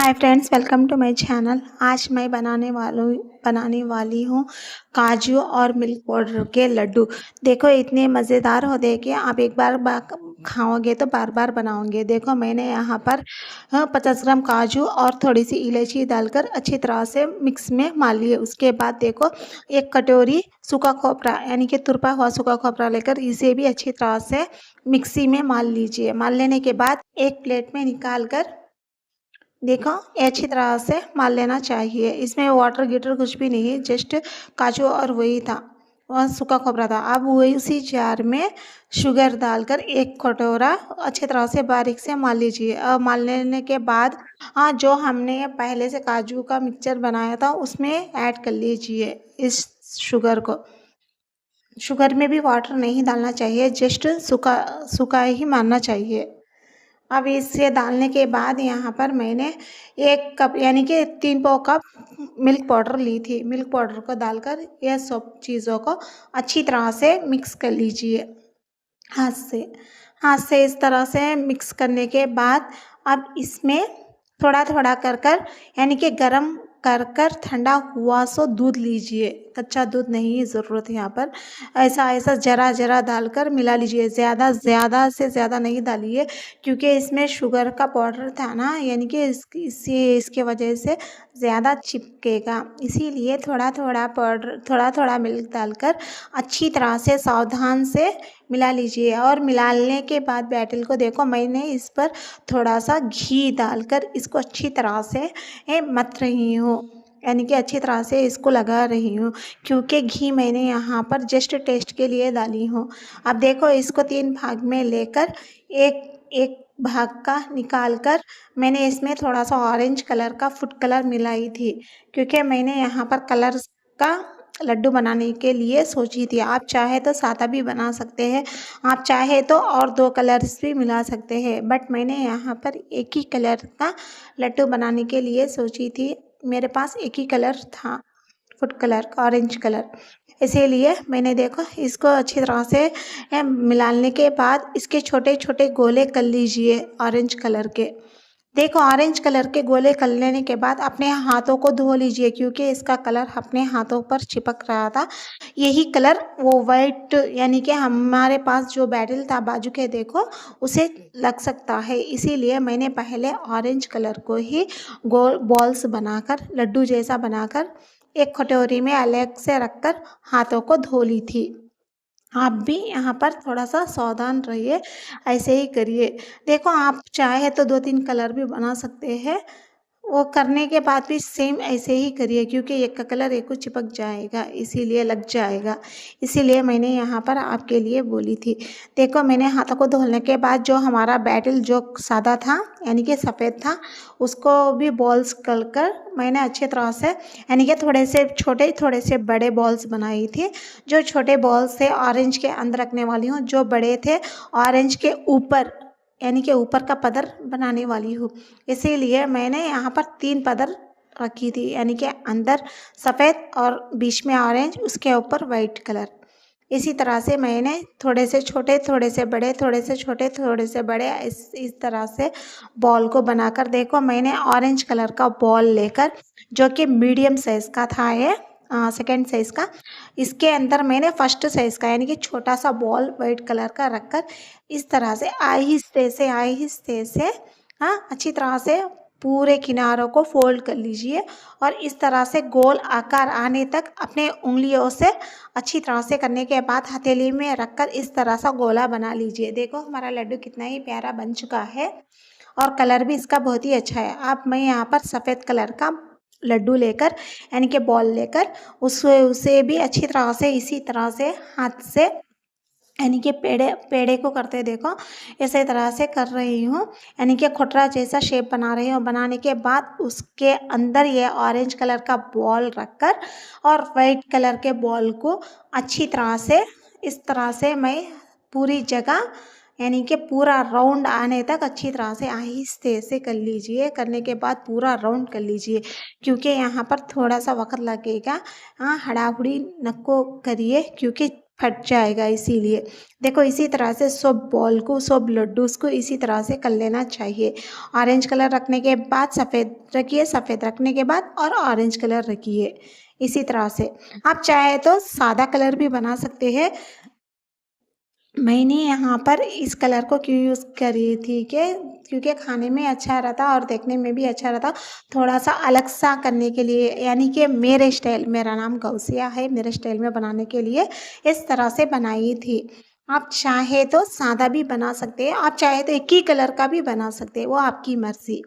Hi friends, welcome to my channel. आज मैं बनाने वाली हूँ काजू और मिल्क पाउडर के लड्डू। देखो इतने मज़ेदार होते हैं कि आप एक बार खाओगे तो बार बार बनाओगे। देखो मैंने यहाँ पर 50 ग्राम काजू और थोड़ी सी इलायची डालकर अच्छी तरह से मिक्स में मार लिए। उसके बाद देखो एक कटोरी सूखा खोपरा यानी कि तुरपा हुआ सूखा खोपरा लेकर इसे भी अच्छी तरह से मिक्सी में मार लीजिए। मार लेने के बाद एक प्लेट में निकाल कर देखो ये अच्छी तरह से मार लेना चाहिए। इसमें वाटर गिटर कुछ भी नहीं है, जस्ट काजू और वही था, वह सूखा खोपरा था। अब वही उसी जार में शुगर डालकर एक कटोरा अच्छी तरह से बारीक से मार लीजिए। अब मार लेने के बाद जो हमने पहले से काजू का मिक्सचर बनाया था उसमें ऐड कर लीजिए इस शुगर को। शुगर में भी वाटर नहीं डालना चाहिए, जस्ट सूखा सूखा ही मारना चाहिए। अब इसे डालने के बाद यहाँ पर मैंने 1 कप यानी कि 3 पाव कप मिल्क पाउडर ली थी। मिल्क पाउडर को डालकर यह सब चीज़ों को अच्छी तरह से मिक्स कर लीजिए हाथ से। हाथ से इस तरह से मिक्स करने के बाद अब इसमें थोड़ा थोड़ा कर कर यानी कि गरम कर कर ठंडा हुआ सो दूध लीजिए। कच्चा दूध नहीं ज़रूरत है यहाँ पर। ऐसा ऐसा ज़रा ज़रा डालकर मिला लीजिए। ज़्यादा से ज़्यादा नहीं डालिए, क्योंकि इसमें शुगर का पाउडर था ना, यानी कि इसके वजह से ज़्यादा चिपकेगा। इसीलिए थोड़ा थोड़ा पाउडर थोड़ा थोड़ा मिल्क डालकर अच्छी तरह से सावधान से मिला लीजिए। और मिलाने के बाद बैटल को देखो मैंने इस पर थोड़ा सा घी डालकर इसको अच्छी तरह से मथ रही हूँ, यानी कि अच्छी तरह से इसको लगा रही हूँ, क्योंकि घी मैंने यहाँ पर जस्ट टेस्ट के लिए डाली हूँ। अब देखो इसको 3 भाग में लेकर एक एक भाग का निकाल कर मैंने इसमें थोड़ा सा ऑरेंज कलर का फूड कलर मिलाई थी, क्योंकि मैंने यहाँ पर कलर का लड्डू बनाने के लिए सोची थी। आप चाहे तो सादा भी बना सकते हैं, आप चाहे तो और 2 कलर्स भी मिला सकते हैं, बट मैंने यहाँ पर एक ही कलर का लड्डू बनाने के लिए सोची थी। मेरे पास एक ही कलर था, फूड कलर का ऑरेंज कलर। इसीलिए मैंने देखो इसको अच्छी तरह से मिलाने के बाद इसके छोटे छोटे गोले कर लीजिए ऑरेंज कलर के। देखो ऑरेंज कलर के गोले कर लेने के बाद अपने हाथों को धो लीजिए, क्योंकि इसका कलर अपने हाथों पर चिपक रहा था। यही कलर वो वाइट यानी कि हमारे पास जो बैटल था बाजू के देखो उसे लग सकता है। इसीलिए मैंने पहले ऑरेंज कलर को ही गोल बॉल्स बनाकर लड्डू जैसा बनाकर एक कटोरी में अलग से रखकर हाथों को धो ली थी। आप भी यहाँ पर थोड़ा सा सावधान रहिए, ऐसे ही करिए। देखो आप चाहे तो 2-3 कलर भी बना सकते हैं। वो करने के बाद भी सेम ऐसे ही करिए, क्योंकि एक का कलर एक को चिपक जाएगा, इसीलिए लग जाएगा। इसीलिए मैंने यहाँ पर आपके लिए बोली थी। देखो मैंने हाथों को धोने के बाद जो हमारा बैटल जो सादा था यानी कि सफ़ेद था, उसको भी बॉल्स कर मैंने अच्छी तरह से यानी कि थोड़े से छोटे थोड़े से बड़े बॉल्स बनाई थी। जो छोटे बॉल्स थे ऑरेंज के अंदर रखने वाली हूँ, जो बड़े थे ऑरेंज के ऊपर यानी कि ऊपर का पदर बनाने वाली हूँ। इसीलिए मैंने यहाँ पर 3 पदर रखी थी, यानी कि अंदर सफ़ेद और बीच में ऑरेंज, उसके ऊपर वाइट कलर। इसी तरह से मैंने थोड़े से छोटे थोड़े से बड़े थोड़े से छोटे थोड़े से बड़े इस तरह से बॉल को बनाकर देखो मैंने ऑरेंज कलर का बॉल लेकर, जो कि मीडियम साइज़ का था ये सेकेंड साइज़ का, इसके अंदर मैंने फर्स्ट साइज़ का यानी कि छोटा सा बॉल वाइट कलर का रखकर इस तरह से आहिस्ते से अच्छी तरह से पूरे किनारों को फोल्ड कर लीजिए। और इस तरह से गोल आकार आने तक अपने उंगलियों से अच्छी तरह से करने के बाद हथेली में रखकर इस तरह सा गोला बना लीजिए। देखो हमारा लड्डू कितना ही प्यारा बन चुका है और कलर भी इसका बहुत ही अच्छा है। अब मैं यहाँ पर सफ़ेद कलर का लड्डू लेकर यानी कि बॉल लेकर उसे भी अच्छी तरह से इसी तरह से हाथ से यानी कि पेड़े को करते देखो इसी तरह से कर रही हूँ, यानी कि खुटरा जैसा शेप बना रही हूँ। बनाने के बाद उसके अंदर ये ऑरेंज कलर का बॉल रखकर और वाइट कलर के बॉल को अच्छी तरह से इस तरह से मैं पूरी जगह यानी कि पूरा राउंड आने तक अच्छी तरह से आहिस्ते से कर लीजिए। करने के बाद पूरा राउंड कर लीजिए, क्योंकि यहाँ पर थोड़ा सा वक्त लगेगा। हड़ाहुड़ी नको करिए, क्योंकि फट जाएगा, इसीलिए देखो इसी तरह से सब बॉल को, सब लड्डूस को इसी तरह से कर लेना चाहिए। ऑरेंज कलर रखने के बाद सफ़ेद रखिए, सफ़ेद रखने के बाद और ऑरेंज कलर रखिए इसी तरह से। आप चाहे तो सादा कलर भी बना सकते हैं। मैंने यहाँ पर इस कलर को क्यों यूज़ करी थी कि क्योंकि खाने में अच्छा रहता और देखने में भी अच्छा रहता, थोड़ा सा अलग सा करने के लिए, यानी कि मेरे स्टाइल, मेरा नाम गौसिया है, मेरे स्टाइल में बनाने के लिए इस तरह से बनाई थी। आप चाहे तो सादा भी बना सकते हैं, आप चाहे तो एक ही कलर का भी बना सकते हैं, वो आपकी मर्ज़ी।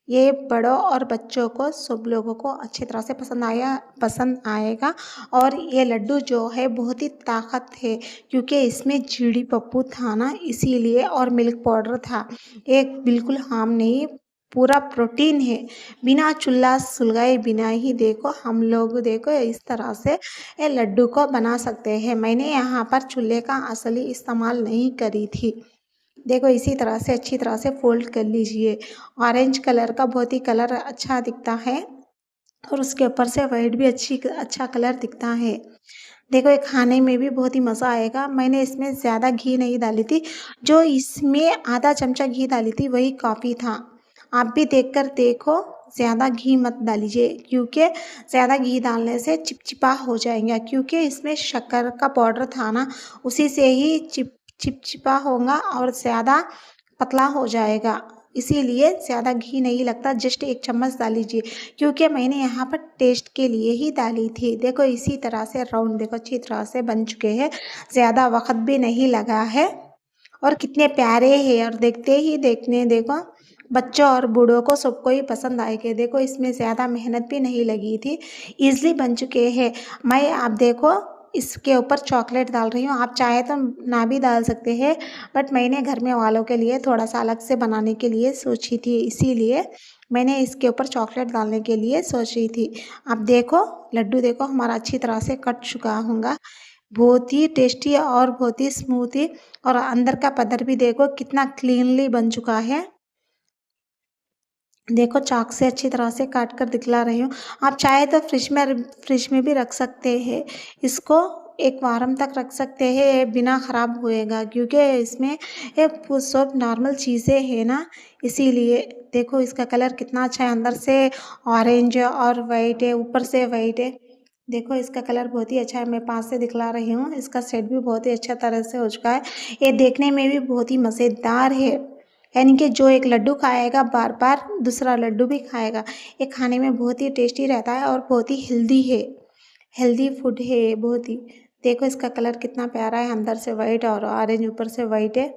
ये बड़ों और बच्चों को, सब लोगों को अच्छी तरह से पसंद आएगा। और ये लड्डू जो है बहुत ही ताकत है, क्योंकि इसमें जीडी पप्पू था ना, इसीलिए, और मिल्क पाउडर था। एक बिल्कुल हार्म नहीं, पूरा प्रोटीन है। बिना चूल्हा सुलगाए बिना ही देखो हम लोग, देखो इस तरह से ये लड्डू को बना सकते हैं। मैंने यहाँ पर चूल्हे का असली इस्तेमाल नहीं करी थी। देखो इसी तरह से अच्छी तरह से फोल्ड कर लीजिए। ऑरेंज कलर का बहुत ही कलर अच्छा दिखता है, और उसके ऊपर से वाइट भी अच्छा कलर दिखता है। देखो ये खाने में भी बहुत ही मज़ा आएगा। मैंने इसमें ज़्यादा घी नहीं डाली थी, जो इसमें आधा चमचा घी डाली थी वही काफ़ी था। आप भी देखकर देखो, ज़्यादा घी मत डालीजिए, क्योंकि ज़्यादा घी डालने से चिपचिपा हो जाएगा, क्योंकि इसमें शक्कर का पाउडर था ना, उसी से ही चिपचिपा होगा और ज़्यादा पतला हो जाएगा। इसीलिए ज़्यादा घी नहीं लगता, जस्ट एक चम्मच डाल लीजिए, क्योंकि मैंने यहाँ पर टेस्ट के लिए ही डाली थी। देखो इसी तरह से राउंड, देखो अच्छी तरह से बन चुके हैं, ज़्यादा वक्त भी नहीं लगा है, और कितने प्यारे हैं, और देखते ही देखने देखो बच्चों और बूढ़ों को सबको ही पसंद आएंगे। देखो इसमें ज़्यादा मेहनत भी नहीं लगी थी, ईज़िली बन चुके हैं। मैं, आप देखो इसके ऊपर चॉकलेट डाल रही हूँ, आप चाहे तो ना भी डाल सकते हैं, बट मैंने घर में वालों के लिए थोड़ा सा अलग से बनाने के लिए सोची थी, इसीलिए मैंने इसके ऊपर चॉकलेट डालने के लिए सोच रही थी। आप देखो लड्डू, देखो हमारा अच्छी तरह से कट चुका होगा, बहुत ही टेस्टी और बहुत ही स्मूथी, और अंदर का पदर भी देखो कितना क्लीनली बन चुका है। देखो चाक से अच्छी तरह से काट कर दिखला रही हूँ। आप चाहे तो फ्रिज में भी रख सकते हैं, इसको एक वारम तक रख सकते हैं, ये बिना ख़राब होएगा, क्योंकि इसमें ये सब नॉर्मल चीज़ें हैं ना, इसीलिए। देखो इसका कलर कितना अच्छा है, अंदर से ऑरेंज और वाइट है, ऊपर से वाइट है। देखो इसका कलर बहुत ही अच्छा है, मैं पास से दिखला रही हूँ, इसका सेट भी बहुत ही अच्छा तरह से हो चुका है। ये देखने में भी बहुत ही मज़ेदार है, यानी कि जो एक लड्डू खाएगा बार बार दूसरा लड्डू भी खाएगा। ये खाने में बहुत ही टेस्टी रहता है, और बहुत ही हेल्दी है, हेल्दी फूड है ये बहुत ही। देखो इसका कलर कितना प्यारा है, अंदर से वाइट और ऑरेंज ऊपर से वाइट है।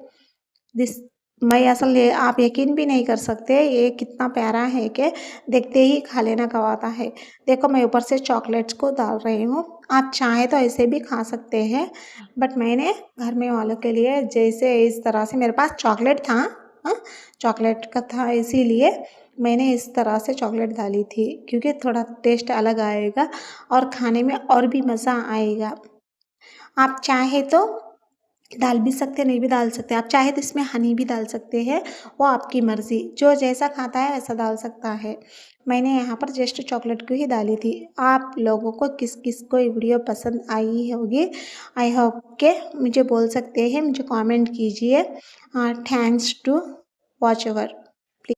दिस मैं असल ये आप यकीन भी नहीं कर सकते ये कितना प्यारा है कि देखते ही खा लेना कवाता है। देखो मैं ऊपर से चॉकलेट्स को डाल रही हूँ, आप चाहें तो ऐसे भी खा सकते हैं, बट मैंने घर में वालों के लिए, जैसे इस तरह से मेरे पास चॉकलेट था, हाँ चॉकलेट का था, इसीलिए मैंने इस तरह से चॉकलेट डाली थी, क्योंकि थोड़ा टेस्ट अलग आएगा और खाने में और भी मज़ा आएगा। आप चाहे तो डाल भी सकते, नहीं भी डाल सकते, आप चाहे तो इसमें हनी भी डाल सकते हैं, वो आपकी मर्ज़ी, जो जैसा खाता है वैसा डाल सकता है। मैंने यहाँ पर जस्ट चॉकलेट को ही डाली थी। आप लोगों को किस किस को ये वीडियो पसंद आई होगी, आई होप के मुझे बोल सकते हैं, मुझे कमेंट कीजिए। Thanks to watch over.